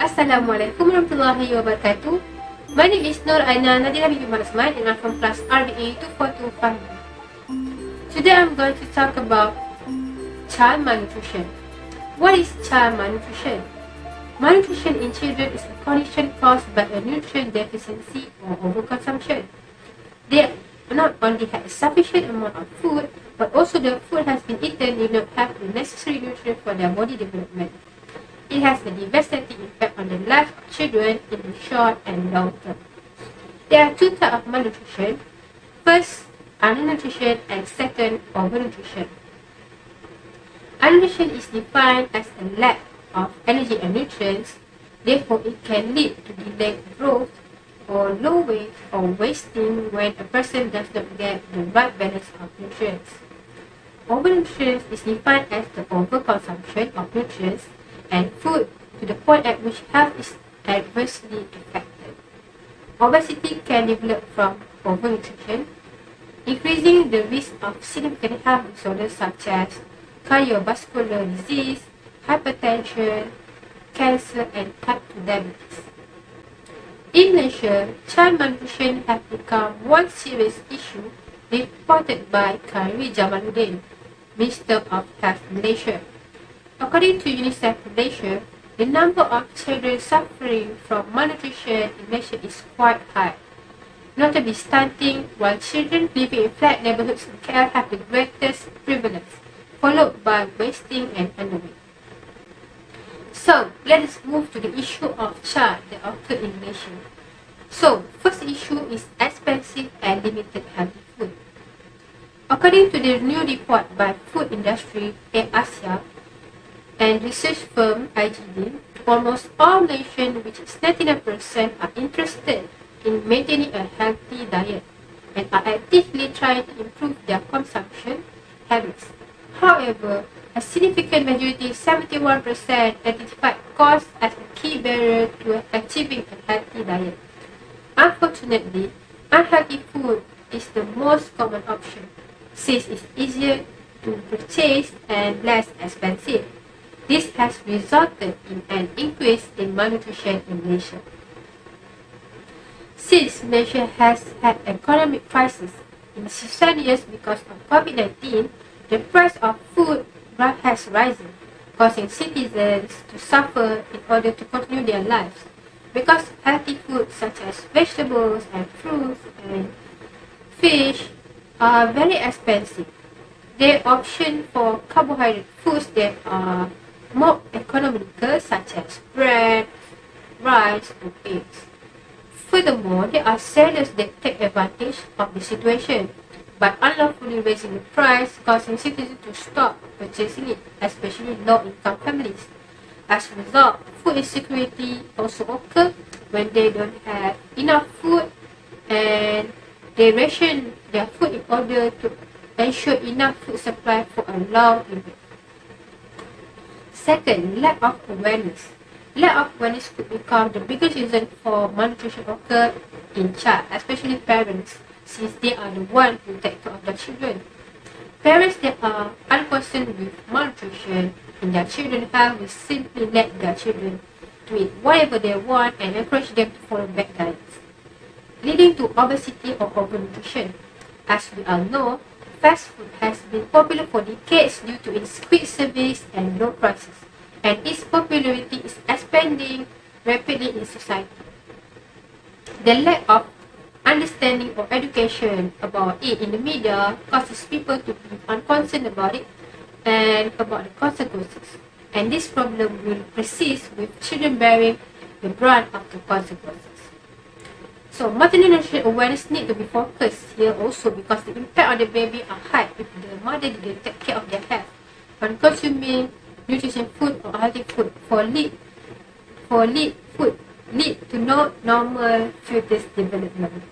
Assalamualaikum warahmatullahi wabarakatuh. My name is Nur Aina Nadira Bibi Malasman and I'm from class RBA 2425. Today I'm going to talk about child malnutrition. What is child malnutrition? Malnutrition in children is a condition caused by a nutrient deficiency or overconsumption. They not only have a sufficient amount of food, but also the food has been eaten did not have the necessary nutrients for their body development. It has a devastating impact on the life of children in the short and long term. There are two types of malnutrition. First, undernutrition, and second, overnutrition. Undernutrition is defined as a lack of energy and nutrients. Therefore, it can lead to delayed growth or low weight or wasting when a person does not get the right balance of nutrients. Overnutrition is defined as the overconsumption of nutrients and food to the point at which health is adversely affected. Obesity can develop from overnutrition, increasing the risk of significant health disorders such as cardiovascular disease, hypertension, cancer, and type 2 diabetes. In Malaysia, child malnutrition has become one serious issue reported by Khairi Jamaluddin, Minister of Health Malaysia. According to UNICEF Malaysia, the number of children suffering from malnutrition in Malaysia is quite high, notably stunting, while children living in flat neighbourhoods in KL have the greatest prevalence, followed by wasting and underweight. So, let us move to the issue of child that occur in Malaysia. So, first issue is expensive and limited healthy food. According to the new report by Food Industry Asia and research firm IGD, almost all nations, which is 99%, are interested in maintaining a healthy diet and are actively trying to improve their consumption habits. However, a significant majority, 71%, identified cost as a key barrier to achieving a healthy diet. Unfortunately, unhealthy food is the most common option, since it's easier to purchase and less expensive. This has resulted in an increase in malnutrition in Malaysia. Since Malaysia has had economic crisis in recent years because of COVID-19, the price of food has risen, causing citizens to suffer in order to continue their lives. Because healthy foods such as vegetables and fruits and fish are very expensive, there are options for carbohydrate foods that are more economical, such as bread, rice, and eggs. Furthermore, there are sellers that take advantage of the situation by unlawfully raising the price, causing citizens to stop purchasing it, especially low-income families. As a result, food insecurity also occurs when they don't have enough food and they ration their food in order to ensure enough food supply for a long period. Second, lack of awareness. Lack of awareness could become the biggest reason for malnutrition occur in child, especially parents, since they are the ones who take care of their children. Parents that are unconcerned with malnutrition in their children's health will simply let their children to eat whatever they want and encourage them to follow bad diets, leading to obesity or overnutrition. As we all know, fast food has been popular for decades due to its quick service and low prices, and its popularity is expanding rapidly in society. The lack of understanding or education about it in the media causes people to be unconcerned about it and about the consequences, and this problem will persist with children bearing the brunt of the consequences. So, maternal nutrition awareness need to be focused here also because the impact on the baby are high if the mother didn't take care of their health on consuming nutrition food or healthy food lead to no normal fetus development.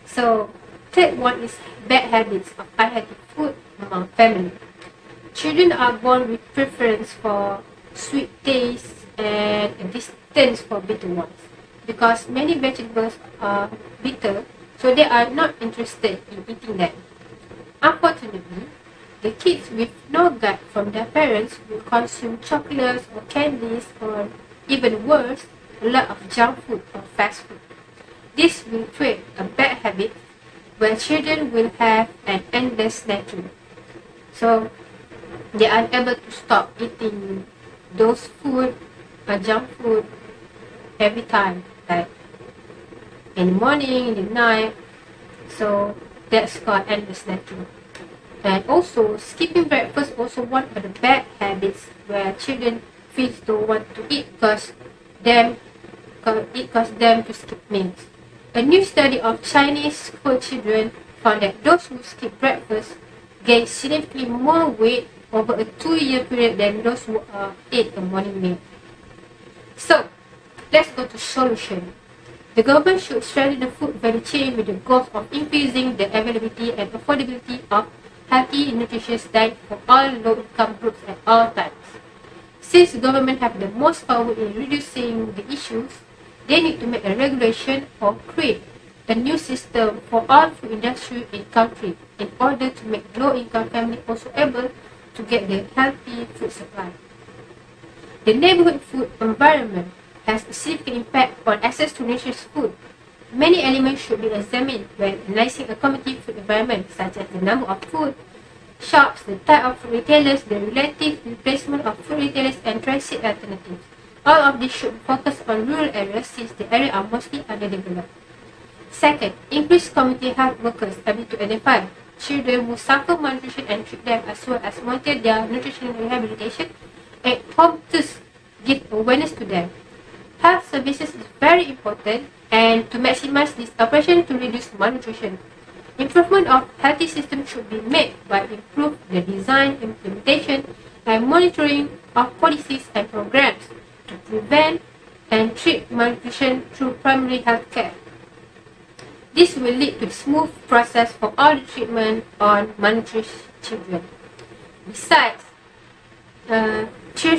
So, third one is bad habits of unhealthy food among family. Children are born with preference for sweet taste and a distance for bitter ones. Because many vegetables are bitter, so they are not interested in eating them. Unfortunately, the kids with no gut from their parents will consume chocolates or candies, or even worse, a lot of junk food or fast food. This will create a bad habit where children will have an endless snacking. So they are able to stop eating those food or junk food every time, like in the morning, in the night. So that's called endless snacking. And also, skipping breakfast also one of the bad habits where children feel don't want to eat because it causes them to skip meals. A new study of Chinese school children found that those who skip breakfast gain significantly more weight over a 2-year period than those who ate a morning meal. So, let's go to solution. The government should strengthen the food value chain with the goal of increasing the availability and affordability of healthy, nutritious diet for all low-income groups at all times. Since the government have the most power in reducing the issues, they need to make a regulation or create a new system for all food industry in country in order to make low-income families also able to get the healthy food supply. The neighborhood food environment has a significant impact on access to nutritious food. Many elements should be examined when analyzing a community food environment, such as the number of food shops, the type of food retailers, the relative replacement of food retailers, and transit alternatives. All of this should focus on rural areas since the areas are mostly underdeveloped. Second, increase community health workers able to identify children who suffer malnutrition and treat them, as well as monitor their nutritional rehabilitation and home to give awareness to them. Health services is very important, and to maximize this operation to reduce malnutrition. Improvement of healthy systems should be made by improving the design, implementation, and monitoring of policies and programs to prevent and treat malnutrition through primary health care. This will lead to a smooth process for all the treatment on malnourished children. Besides,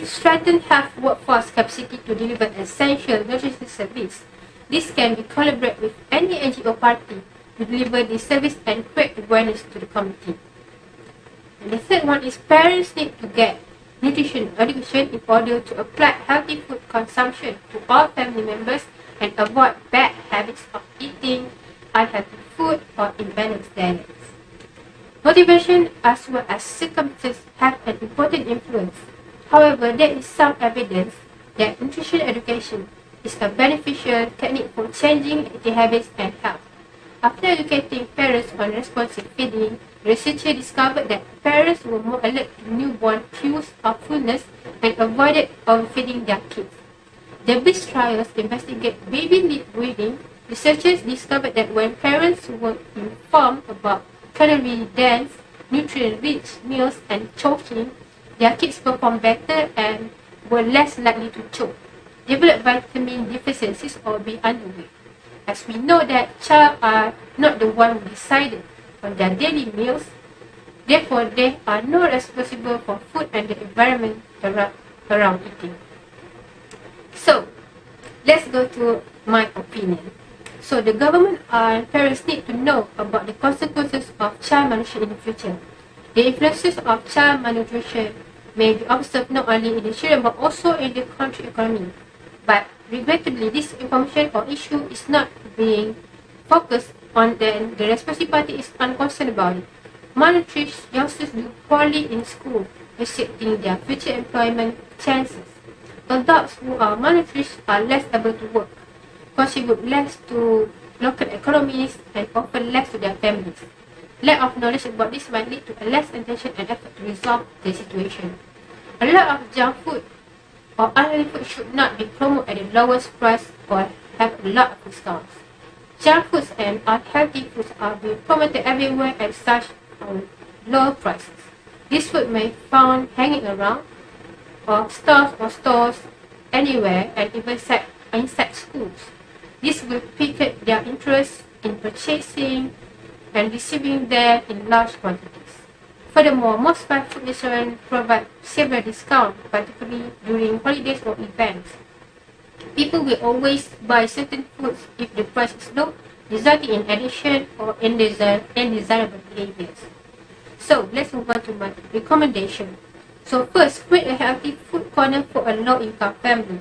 strengthen health workforce capacity to deliver essential nutrition service. This can be collaborated with any NGO party to deliver this service and create awareness to the community. And the third one is parents need to get nutrition education in order to apply healthy food consumption to all family members and avoid bad habits of eating unhealthy food or imbalanced diets. Motivation as well as circumstances have an important influence. However, there is some evidence that nutrition education is a beneficial technique for changing eating habits and health. After educating parents on responsive feeding, researchers discovered that parents were more alert to newborn cues of fullness and avoided overfeeding their kids. The BEAST trials investigate baby-led breeding. Researchers discovered that when parents were informed about calorie-dense, nutrient-rich meals and choking, their kids performed better and were less likely to choke, develop vitamin deficiencies, or be underweight. As we know that children are not the one who decided on their daily meals, therefore they are not responsible for food and the environment around eating. So, let's go to my opinion. So the government and parents need to know about the consequences of child malnutrition in the future. The influences of child malnutrition may be observed not only in the children but also in the country economy. But regrettably, this information or issue is not being focused on, then the responsible party is unconcerned about it. Malnourished youngsters do poorly in school, restricting their future employment chances. Adults who are malnourished are less able to work, contribute less to local economies, and offer less to their families. Lack of knowledge about this might lead to a less attention and effort to resolve the situation. A lot of junk food or unhealthy food should not be promoted at the lowest price or have a lot of discounts. Junk foods and unhealthy foods are being promoted everywhere at such low prices. This food may be found hanging around or stores anywhere and even inside schools. This will pique their interest in purchasing and receiving them in large quantities. Furthermore, most fast food restaurants provide several discounts, particularly during holidays or events. People will always buy certain foods if the price is low, resulting in addiction or undesirable behaviors. So, let's move on to my recommendation. So first, create a healthy food corner for a low-income family.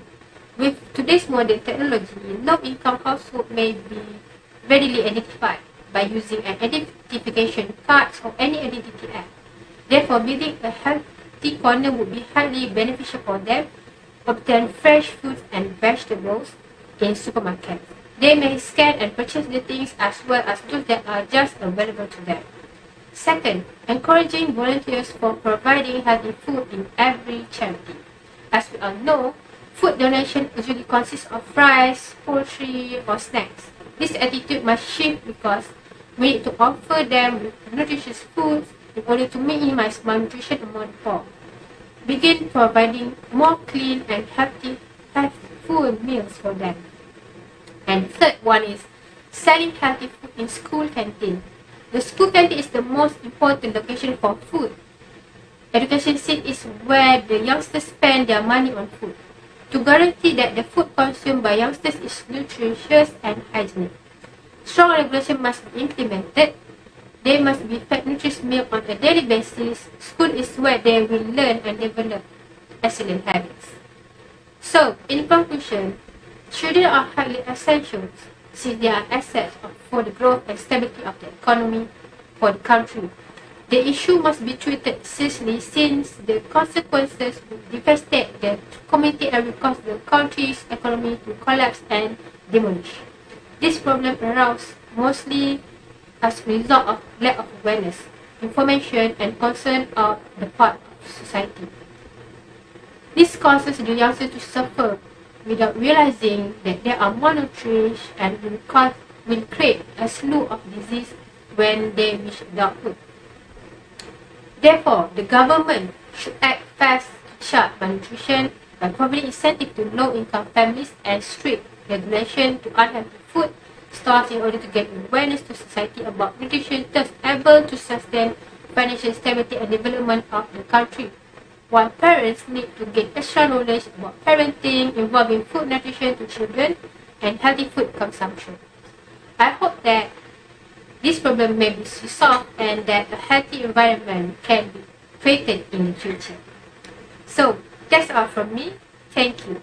With today's modern technology, low-income households may be readily identified by using an identification card or any identity app. Therefore, building a healthy corner would be highly beneficial for them. Obtain fresh fruits and vegetables in supermarkets. They may scan and purchase the things as well as those that are just available to them. Second, encouraging volunteers for providing healthy food in every charity. As we all know, food donation usually consists of fries, poultry, or snacks. This attitude must shift because we need to offer them with nutritious foods in order to minimize malnutrition among the poor. Begin providing more clean and healthy food meals for them. And third one is selling healthy food in school canteen. The school canteen is the most important location for food. Education seat is where the youngsters spend their money on food. To guarantee that the food consumed by youngsters is nutritious and hygienic, strong regulation must be implemented. They must be fed nutritious meal on a daily basis. School is where they will learn and develop excellent habits. So, in conclusion, children are highly essential since they are assets for the growth and stability of the economy for the country. The issue must be treated seriously since the consequences will devastate the community and will cause the country's economy to collapse and demolish. This problem arises mostly as a result of lack of awareness, information, and concern on the part of society. This causes the youngsters to suffer without realizing that they are malnourished and will create a slew of disease when they reach adulthood. Therefore, the government should act fast to chart malnutrition by providing incentive to low-income families and strict regulation to unhealthy food stores in order to get awareness to society about nutrition, thus able to sustain financial stability and development of the country. While parents need to get extra knowledge about parenting involving food nutrition to children and healthy food consumption. I hope that this problem may be solved and that a healthy environment can be created in the future. So, that's all from me. Thank you.